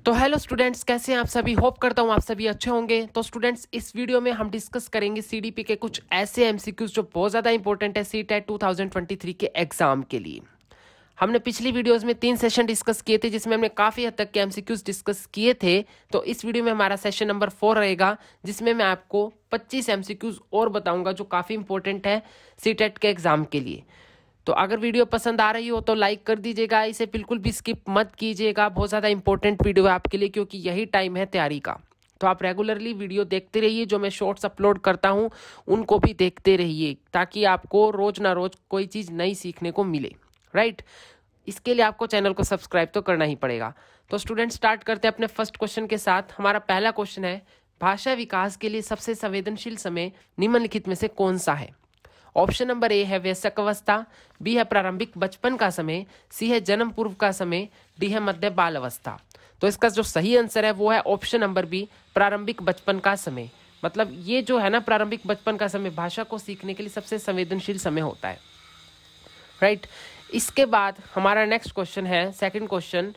तो hello students, कैसे हैं आप सभी। होप करता हूं आप सभी अच्छे होंगे। तो स्टूडेंट्स, इस वीडियो में हम डिस्कस करेंगे सीडीपी के कुछ ऐसे एमसीक्यूज जो बहुत ज़्यादा इंपॉर्टेंट है सीटेट 2023 के एग्जाम के लिए। हमने पिछली वीडियोस में 3 सेशन डिस्कस किए थे जिसमें हमने काफ़ी हद तक के एमसीक्यूज डिस्कस किए थे। तो इस वीडियो में हमारा सेशन नंबर 4 रहेगा जिसमें मैं आपको 25 एमसीक्यूज और बताऊंगा जो काफ़ी इंपॉर्टेंट है सीटेट के एग्जाम के लिए। तो अगर वीडियो पसंद आ रही हो तो लाइक कर दीजिएगा, इसे बिल्कुल भी स्किप मत कीजिएगा। बहुत ज़्यादा इंपॉर्टेंट वीडियो है आपके लिए क्योंकि यही टाइम है तैयारी का। तो आप रेगुलरली वीडियो देखते रहिए, जो मैं शॉर्ट्स अपलोड करता हूँ उनको भी देखते रहिए ताकि आपको रोज ना रोज कोई चीज़ नई सीखने को मिले। राइट, इसके लिए आपको चैनल को सब्सक्राइब तो करना ही पड़ेगा। तो स्टूडेंट, स्टार्ट करते हैं अपने फर्स्ट क्वेश्चन के साथ। हमारा पहला क्वेश्चन है, भाषा विकास के लिए सबसे संवेदनशील समय निम्नलिखित में से कौन सा है। ऑप्शन नंबर ए है वयस्क अवस्था, बी है प्रारंभिक बचपन का समय, सी है जन्म पूर्व का समय, डी है मध्य बाल अवस्था। तो इसका जो सही आंसर है वो है ऑप्शन नंबर बी, प्रारंभिक बचपन का समय। मतलब ये जो है ना, प्रारंभिक बचपन का समय भाषा को सीखने के लिए सबसे संवेदनशील समय होता है। राइट, इसके बाद हमारा नेक्स्ट क्वेश्चन है, सेकंड क्वेश्चन,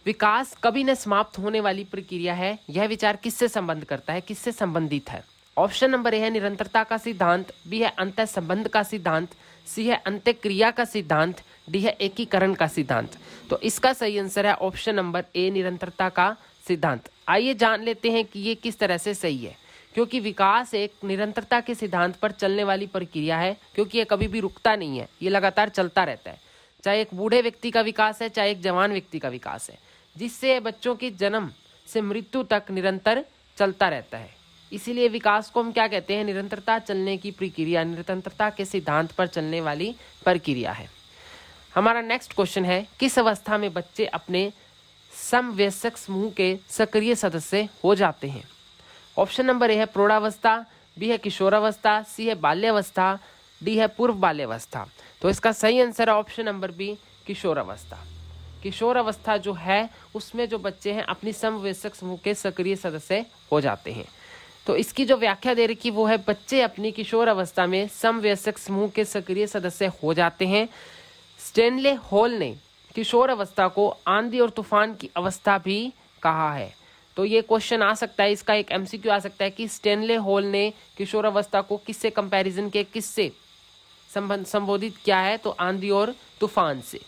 विकास कभी न समाप्त होने वाली प्रक्रिया है, यह विचार किससे संबंध करता है, किससे संबंधित है। ऑप्शन नंबर ए है निरंतरता का सिद्धांत, बी है अंतः संबंध का सिद्धांत, सी है अंत्य क्रिया का सिद्धांत, डी है एकीकरण का सिद्धांत। तो इसका सही आंसर है ऑप्शन नंबर ए, निरंतरता का सिद्धांत। आइए जान लेते हैं कि ये किस तरह से सही है। क्योंकि विकास एक निरंतरता के सिद्धांत पर चलने वाली प्रक्रिया है, क्योंकि ये कभी भी रुकता नहीं है, ये लगातार चलता रहता है। चाहे एक बूढ़े व्यक्ति का विकास है, चाहे एक जवान व्यक्ति का विकास है, जिससे बच्चों के जन्म से मृत्यु तक निरंतर चलता रहता है। इसीलिए विकास को हम क्या कहते हैं, निरंतरता चलने की प्रक्रिया, निरंतरता के सिद्धांत पर चलने वाली प्रक्रिया है। हमारा नेक्स्ट क्वेश्चन है, किस अवस्था में बच्चे अपने समवयस्क समूह के सक्रिय सदस्य हो जाते हैं। ऑप्शन नंबर ए है प्रौढ़ावस्था, बी है किशोरावस्था, सी है बाल्यावस्था, डी है पूर्व बाल्यावस्था। तो इसका सही आंसर है ऑप्शन नंबर बी, किशोरावस्था। किशोर अवस्था जो है उसमें जो बच्चे हैं अपनी समवयस्क समूह के सक्रिय सदस्य हो जाते हैं। तो इसकी जो व्याख्या दे रखी वो है, बच्चे अपनी किशोर अवस्था में समवयस्क समूह के सक्रिय सदस्य हो जाते हैं। स्टेनले हॉल ने किशोर अवस्था को आंधी और तूफान की अवस्था भी कहा है। तो ये क्वेश्चन आ सकता है, इसका एक एमसीक्यू आ सकता है कि स्टेनले हॉल ने किशोर अवस्था को किससे कंपैरिजन के, किससे संबोधित किया है, तो आंधी और तूफान से।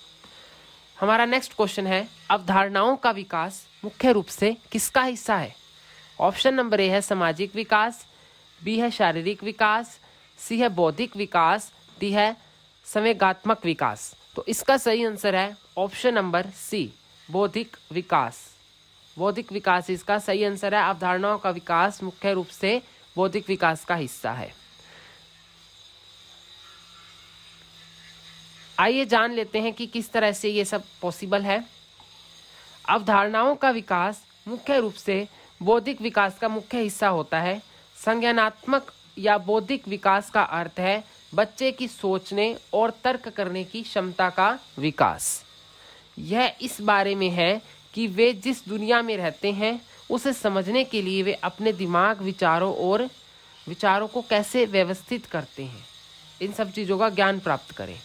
हमारा नेक्स्ट क्वेश्चन है, अवधारणाओं का विकास मुख्य रूप से किसका हिस्सा है। ऑप्शन नंबर ए है सामाजिक विकास, बी है शारीरिक विकास, सी है बौद्धिक विकास, डी है संवेगात्मक विकास। तो इसका सही आंसर है ऑप्शन नंबर सी, बौद्धिक विकास। बौद्धिक विकास इसका सही आंसर है। अवधारणाओं का विकास मुख्य रूप से बौद्धिक विकास का हिस्सा है। आइए जान लेते हैं कि किस तरह से ये सब पॉसिबल है। अवधारणाओं का विकास मुख्य रूप से बौद्धिक विकास का मुख्य हिस्सा होता है। संज्ञानात्मक या बौद्धिक विकास का अर्थ है बच्चे की सोचने और तर्क करने की क्षमता का विकास। यह इस बारे में है कि वे जिस दुनिया में रहते हैं उसे समझने के लिए वे अपने दिमाग, विचारों को कैसे व्यवस्थित करते हैं, इन सब चीज़ों का ज्ञान प्राप्त करें।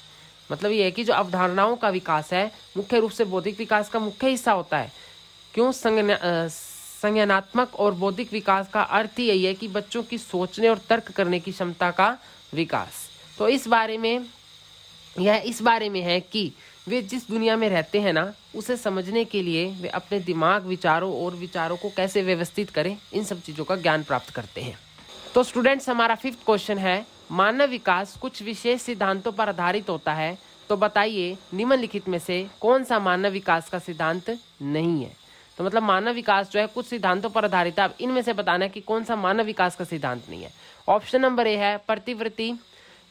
मतलब ये है कि जो अवधारणाओं का विकास है मुख्य रूप से बौद्धिक विकास का मुख्य हिस्सा होता है। क्यों? संज्ञानात्मक और बौद्धिक विकास का अर्थ ही यही है कि बच्चों की सोचने और तर्क करने की क्षमता का विकास। तो इस बारे में है कि वे जिस दुनिया में रहते हैं ना, उसे समझने के लिए वे अपने दिमाग, विचारों को कैसे व्यवस्थित करें, इन सब चीज़ों का ज्ञान प्राप्त करते हैं। तो स्टूडेंट्स, हमारा 5th क्वेश्चन है, मानव विकास कुछ विशेष सिद्धांतों पर आधारित होता है, तो बताइए निम्नलिखित में से कौन सा मानव विकास का सिद्धांत नहीं है। तो मतलब मानव विकास जो है कुछ सिद्धांतों पर आधारित है, अब इनमें से बताना है कि कौन सा मानव विकास का सिद्धांत नहीं है। ऑप्शन नंबर ए है प्रतिवृत्ति,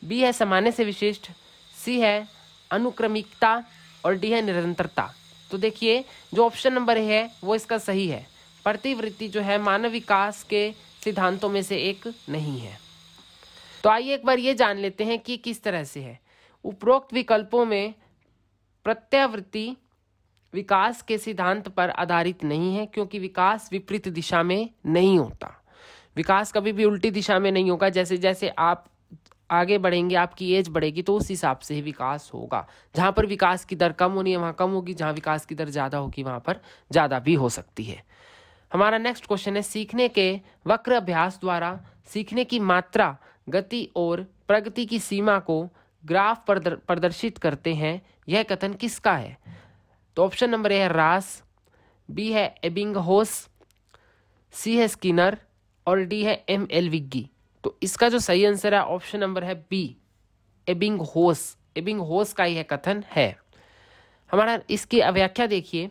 बी है सामान्य से विशिष्ट, सी है अनुक्रमिकता और डी है निरंतरता। तो देखिए, जो ऑप्शन नंबर ए है वो इसका सही है। प्रतिवृत्ति जो है मानव विकास के सिद्धांतों में से एक नहीं है। तो आइए एक बार ये जान लेते हैं कि किस तरह से है। उपरोक्त विकल्पों में प्रत्यावृत्ति विकास के सिद्धांत पर आधारित नहीं है, क्योंकि विकास विपरीत दिशा में नहीं होता। विकास कभी भी उल्टी दिशा में नहीं होगा। जैसे जैसे आप आगे बढ़ेंगे, आपकी एज बढ़ेगी, तो उस हिसाब से ही विकास होगा। जहाँ पर विकास की दर कम होनी है वहाँ कम होगी, जहाँ विकास की दर ज़्यादा होगी वहाँ पर ज़्यादा भी हो सकती है। हमारा नेक्स्ट क्वेश्चन है, सीखने के वक्र अभ्यास द्वारा सीखने की मात्रा, गति और प्रगति की सीमा को ग्राफ पर प्रदर्शित करते हैं, यह कथन किसका है? तो ऑप्शन नंबर ए है रास, बी है एबिंगहॉस, सी है स्किनर और डी है एम.एल. तो इसका जो सही आंसर है ऑप्शन नंबर है बी, एबिंगहॉस। एबिंगहॉस का यह कथन है। हमारा इसकी व्याख्या देखिए,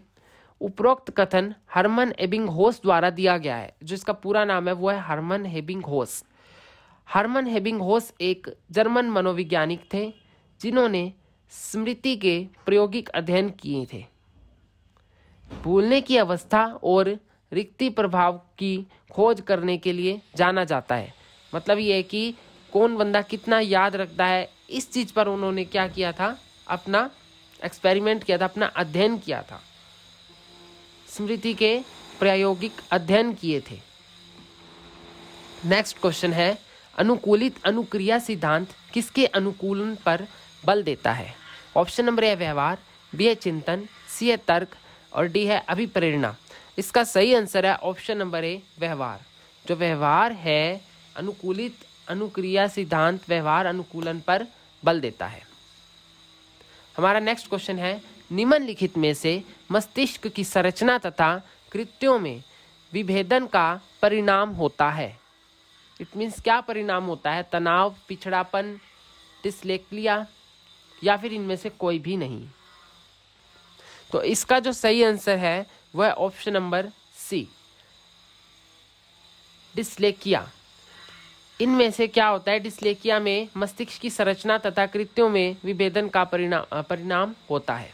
उपरोक्त कथन हरमन एबिंगहॉस द्वारा दिया गया है। जो इसका पूरा नाम है वो है हरमन एबिंगहॉस। हरमन एबिंगहॉस एक जर्मन मनोवैज्ञानिक थे जिन्होंने स्मृति के प्रायोगिक अध्ययन किए थे। भूलने की अवस्था और रिक्ति प्रभाव की खोज करने के लिए जाना जाता है। मतलब ये है कि कौन बंदा कितना याद रखता है, इस चीज़ पर उन्होंने क्या किया था, अपना एक्सपेरिमेंट किया था, अपना अध्ययन किया था, स्मृति के प्रायोगिक अध्ययन किए थे। नेक्स्ट क्वेश्चन है, अनुकूलित अनुक्रिया सिद्धांत किसके अनुकूलन पर बल देता है? ऑप्शन नंबर ए व्यवहार, बी है चिंतन, सी है तर्क और डी है अभिप्रेरणा। इसका सही आंसर है ऑप्शन नंबर ए व्यवहार। जो व्यवहार है, अनुकूलित अनुक्रिया सिद्धांत व्यवहार अनुकूलन पर बल देता है। हमारा नेक्स्ट क्वेश्चन है, निम्नलिखित में से मस्तिष्क की संरचना तथा कृत्यों में विभेदन का परिणाम होता है? इट मीन्स क्या परिणाम होता है? तनाव, पिछड़ापन, डिस्लेक्सिया या फिर इनमें से कोई भी नहीं। तो इसका जो सही आंसर है वह ऑप्शन नंबर सी, डिस्लेक्सिया। इनमें से क्या होता है? डिस्लेक्सिया में मस्तिष्क की संरचना तथा कृत्यों में विभेदन का परिणाम होता है।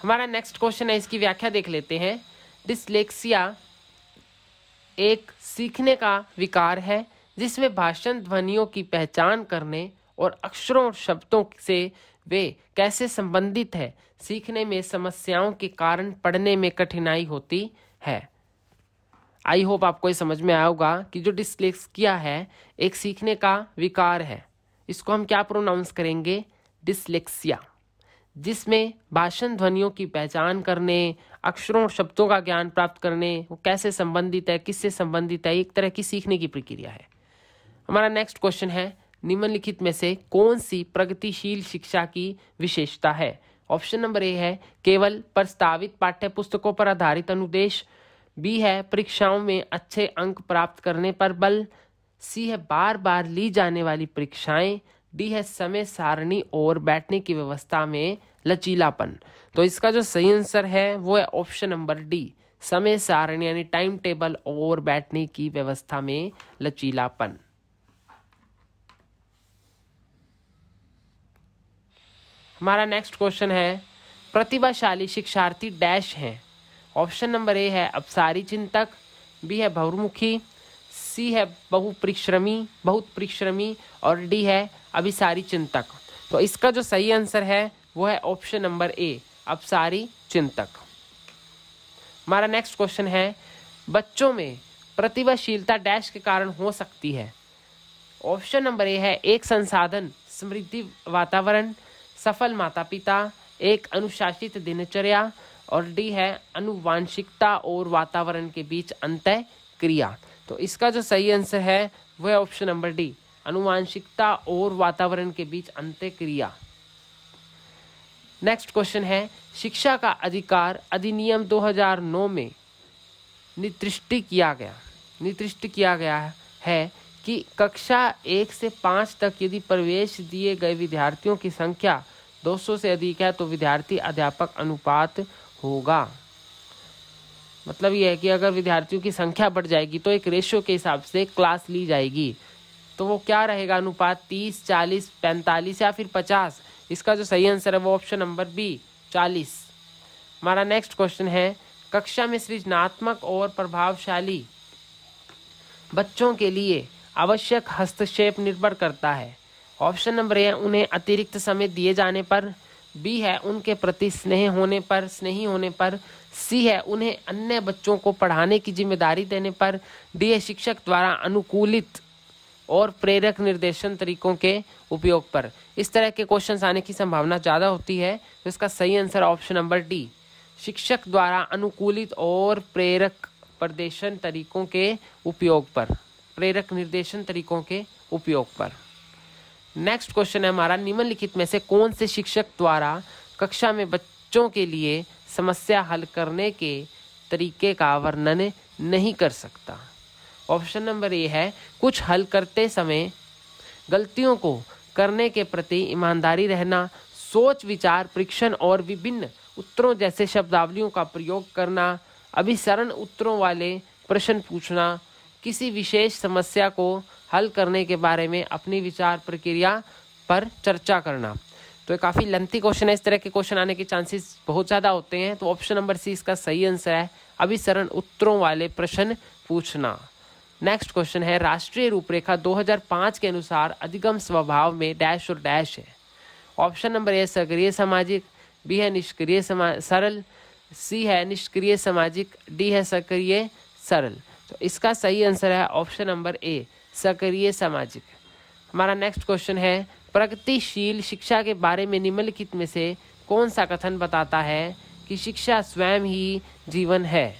हमारा नेक्स्ट क्वेश्चन है, इसकी व्याख्या देख लेते हैं। डिस्लेक्सिया एक सीखने का विकार है जिसमें भाषण ध्वनियों की पहचान करने और अक्षरों और शब्दों से वे कैसे संबंधित है सीखने में समस्याओं के कारण पढ़ने में कठिनाई होती है। आई होप आपको ये समझ में आया होगा कि जो डिस्लेक्सिया है एक सीखने का विकार है। इसको हम क्या प्रोनाउंस करेंगे? डिस्लेक्सिया, जिसमें भाषण ध्वनियों की पहचान करने, अक्षरों और शब्दों का ज्ञान प्राप्त करने, वो कैसे संबंधित है, किससे संबंधित है, एक तरह की सीखने की प्रक्रिया है। हमारा नेक्स्ट क्वेश्चन है, निम्नलिखित में से कौन सी प्रगतिशील शिक्षा की विशेषता है? ऑप्शन नंबर ए है केवल प्रस्तावित पाठ्य पुस्तकों पर आधारित अनुदेश, बी है परीक्षाओं में अच्छे अंक प्राप्त करने पर बल, सी है बार बार ली जाने वाली परीक्षाएं, डी है समय सारणी और बैठने की व्यवस्था में लचीलापन। तो इसका जो सही आंसर है वो है ऑप्शन नंबर डी, समय सारणी यानी टाइम टेबल और बैठने की व्यवस्था में लचीलापन। हमारा नेक्स्ट क्वेश्चन है, प्रतिभाशाली शिक्षार्थी डैश हैं? ऑप्शन नंबर ए है अपसारी चिंतक, बी है बहुमुखी, सी है बहुत परिश्रमी और डी है अभिसारी चिंतक। तो इसका जो सही आंसर है वो है ऑप्शन नंबर ए, अपसारी चिंतक। हमारा नेक्स्ट क्वेश्चन है, बच्चों में प्रतिभाशीलता डैश के कारण हो सकती है? ऑप्शन नंबर ए है एक संसाधन समृद्धि वातावरण, सफल माता पिता, एक अनुशासित दिनचर्या और डी है अनुवांशिकता और वातावरण के बीच अंतः क्रिया। तो इसका जो सही आंसर है वह ऑप्शन नंबर डी, अनुवांशिकता और वातावरण के बीच अंतः क्रिया। नेक्स्ट क्वेश्चन है, शिक्षा का अधिकार अधिनियम 2009 में निर्दिष्ट किया गया है कि कक्षा 1 से 5 तक यदि प्रवेश दिए गए विद्यार्थियों की संख्या 200 से अधिक है तो विद्यार्थी अध्यापक अनुपात होगा। मतलब यह है कि अगर विद्यार्थियों की संख्या बढ़ जाएगी तो एक रेशियो के हिसाब से क्लास ली जाएगी, तो वो क्या रहेगा अनुपात? 30, 40, 45 या फिर 50। इसका जो सही आंसर है वो ऑप्शन नंबर बी, 40। हमारा नेक्स्ट क्वेश्चन है, कक्षा में सृजनात्मक और प्रभावशाली बच्चों के लिए आवश्यक हस्तक्षेप निर्भर करता है। ऑप्शन नंबर ए उन्हें अतिरिक्त समय दिए जाने पर, बी है उनके प्रति स्नेही होने पर, सी है उन्हें अन्य बच्चों को पढ़ाने की जिम्मेदारी देने पर, डी है शिक्षक द्वारा अनुकूलित और प्रेरक निर्देशन तरीकों के उपयोग पर। इस तरह के क्वेश्चंस आने की संभावना ज़्यादा होती है, तो इसका सही आंसर ऑप्शन नंबर डी, शिक्षक द्वारा अनुकूलित और प्रेरक प्रदर्शन तरीकों के उपयोग पर, प्रेरक निर्देशन तरीकों के उपयोग पर। नेक्स्ट क्वेश्चन है हमारा, निम्नलिखित में से कौन से शिक्षक द्वारा कक्षा में बच्चों के लिए समस्या हल करने के तरीके का वर्णन नहीं कर सकता। ऑप्शन नंबर ए है, कुछ हल करते समय गलतियों को करने के प्रति ईमानदारी रहना, सोच विचार परीक्षण और विभिन्न उत्तरों जैसे शब्दावलियों का प्रयोग करना, अभिसरण उत्तरों वाले प्रश्न पूछना, किसी विशेष समस्या को हल करने के बारे में अपनी विचार प्रक्रिया पर चर्चा करना। तो ये काफ़ी लेंथी क्वेश्चन है, इस तरह के क्वेश्चन आने के चांसेस बहुत ज़्यादा होते हैं। तो ऑप्शन नंबर सी इसका सही आंसर है, अभिसरण उत्तरों वाले प्रश्न पूछना। नेक्स्ट क्वेश्चन है, राष्ट्रीय रूपरेखा 2005 के अनुसार अधिगम स्वभाव में डैश और डैश है। ऑप्शन नंबर ए सक्रिय सामाजिक, बी है निष्क्रिय सरल, सी है निष्क्रिय सामाजिक, डी है सक्रिय सरल। तो इसका सही आंसर है ऑप्शन नंबर ए, सक्रिय सामाजिक। हमारा नेक्स्ट क्वेश्चन है, प्रगतिशील शिक्षा के बारे में निम्नलिखित में से कौन सा कथन बताता है कि शिक्षा स्वयं ही जीवन है।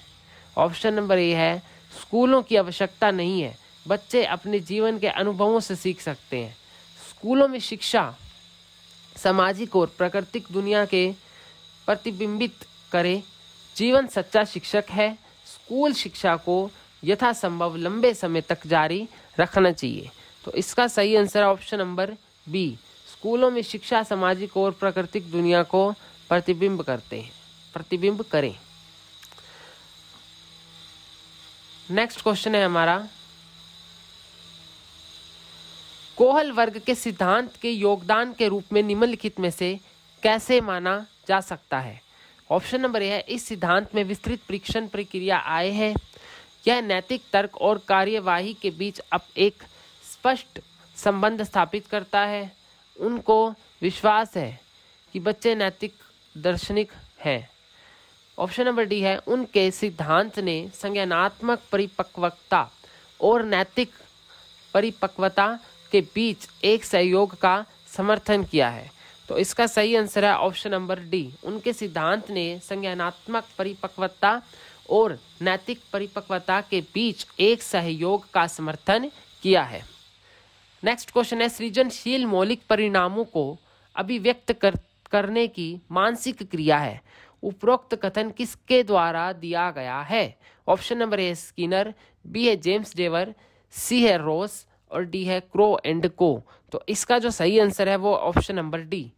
ऑप्शन नंबर ए है, स्कूलों की आवश्यकता नहीं है, बच्चे अपने जीवन के अनुभवों से सीख सकते हैं। स्कूलों में शिक्षा सामाजिक और प्राकृतिक दुनिया के प्रतिबिंबित करे, जीवन सच्चा शिक्षक है, स्कूल शिक्षा को यथासंभव लंबे समय तक जारी रखना चाहिए। तो इसका सही आंसर ऑप्शन नंबर बी, स्कूलों में शिक्षा सामाजिक और प्राकृतिक दुनिया को प्रतिबिंब करें। नेक्स्ट क्वेश्चन है हमारा, कोहल वर्ग के सिद्धांत के योगदान के रूप में निम्नलिखित में से कैसे माना जा सकता है। ऑप्शन नंबर ए है, इस सिद्धांत में विस्तृत परीक्षण प्रक्रिया आए हैं, यह नैतिक तर्क और कार्यवाही के बीच अब एक स्पष्ट संबंध स्थापित करता है, उनको विश्वास है कि बच्चे नैतिक दार्शनिक हैं। ऑप्शन नंबर डी है, उनके सिद्धांत ने संज्ञानात्मक परिपक्वता और नैतिक परिपक्वता के बीच एक सहयोग का समर्थन किया है। तो इसका सही आंसर है ऑप्शन नंबर डी, उनके सिद्धांत ने संज्ञानात्मक परिपक्वता और नैतिक परिपक्वता के बीच एक सहयोग का समर्थन किया है। नेक्स्ट क्वेश्चन है, सृजनशील मौलिक परिणामों को अभिव्यक्त करने की मानसिक क्रिया है, उपरोक्त कथन किसके द्वारा दिया गया है। Option number A Skinner, B है जेम्स डेवर, सी है रोस और डी है क्रो एंड को। तो इसका जो सही आंसर है वो option number D,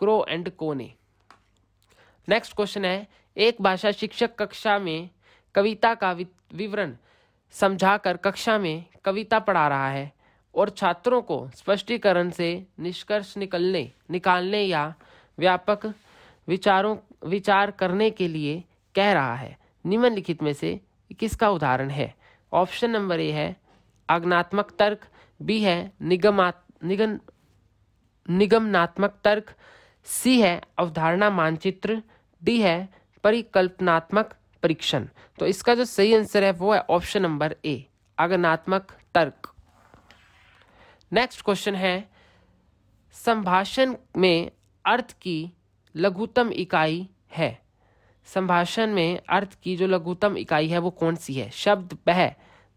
crow and को ने। नेक्स्ट क्वेश्चन है, एक भाषा शिक्षक कक्षा में कविता का विवरण समझाकर कक्षा में कविता पढ़ा रहा है और छात्रों को स्पष्टीकरण से निष्कर्ष निकालने या व्यापक विचार करने के लिए कह रहा है। निम्नलिखित में से किसका उदाहरण है। ऑप्शन नंबर ए है आज्ञानात्मक तर्क, बी है निगमनात्मक तर्क, सी है अवधारणा मानचित्र, डी है परिकल्पनात्मक परीक्षण। तो इसका जो सही आंसर है वो है ऑप्शन नंबर ए, आज्ञानात्मक तर्क। नेक्स्ट क्वेश्चन है, संभाषण में अर्थ की लघुत्तम इकाई है। संभाषण में अर्थ की जो लघुत्तम इकाई है वो कौन सी है। शब्द, बह,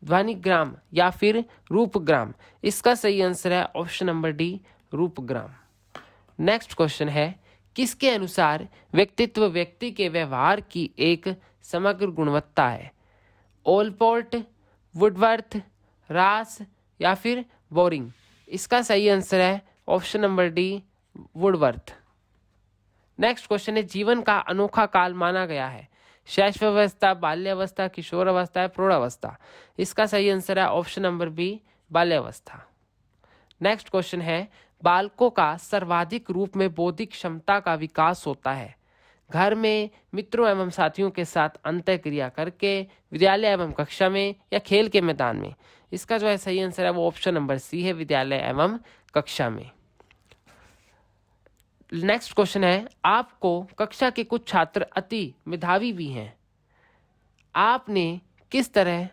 ध्वनिग्राम या फिर रूपग्राम। इसका सही आंसर है ऑप्शन नंबर डी, रूपग्राम। नेक्स्ट क्वेश्चन है, किसके अनुसार व्यक्तित्व व्यक्ति के व्यवहार की एक समग्र गुणवत्ता है। ओलपोर्ट, वुडवर्थ, रास या फिर बोरिंग। इसका सही आंसर है option number D, Woodworth. Next question है, जीवन का अनोखा काल माना गया है। शैशवावस्था, बाल्यावस्था, किशोरावस्था, प्रौढ़ावस्था। इसका सही आंसर है ऑप्शन नंबर बी, बाल्यावस्था। नेक्स्ट क्वेश्चन है, बालकों का सर्वाधिक रूप में बौद्धिक क्षमता का विकास होता है। घर में मित्रों एवं साथियों के साथ अंतःक्रिया करके, विद्यालय एवं कक्षा में या खेल के मैदान में। इसका जो है सही आंसर है वो ऑप्शन नंबर सी है, विद्यालय एवं कक्षा में। नेक्स्ट क्वेश्चन है, आपको कक्षा के कुछ छात्र अति मेधावी भी हैं, आपने किस तरह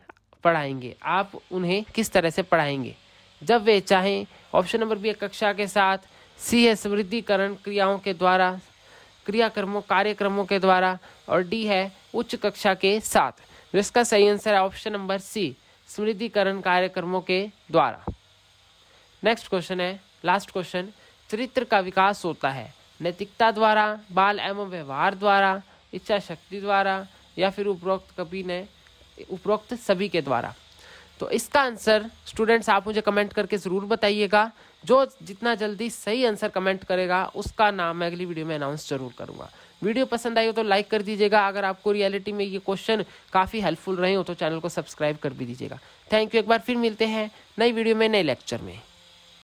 पढ़ाएंगे, आप उन्हें किस तरह से पढ़ाएंगे। जब वे चाहें। ऑप्शन नंबर बी है कक्षा के साथ, सी है समृद्धिकरण क्रियाओं के द्वारा, क्रियाक्रमों कार्यक्रमों के द्वारा, और डी है उच्च कक्षा के साथ। तो इसका सही आंसर है ऑप्शन नंबर सी, समृद्धिकरण कार्यक्रमों के द्वारा। नेक्स्ट क्वेश्चन है, लास्ट क्वेश्चन, चरित्र का विकास होता है नैतिकता द्वारा, बाल एवं व्यवहार द्वारा, इच्छा शक्ति द्वारा, या फिर उपरोक्त सभी के द्वारा। तो इसका आंसर स्टूडेंट्स आप मुझे कमेंट करके ज़रूर बताइएगा। जो जितना जल्दी सही आंसर कमेंट करेगा उसका नाम मैं अगली वीडियो में अनाउंस जरूर करूंगा। वीडियो पसंद आई हो तो लाइक कर दीजिएगा। अगर आपको रियलिटी में ये क्वेश्चन काफ़ी हेल्पफुल रहे हो तो चैनल को सब्सक्राइब कर भी दीजिएगा। Thank you. एक बार फिर मिलते हैं नई वीडियो में नए लेक्चर में।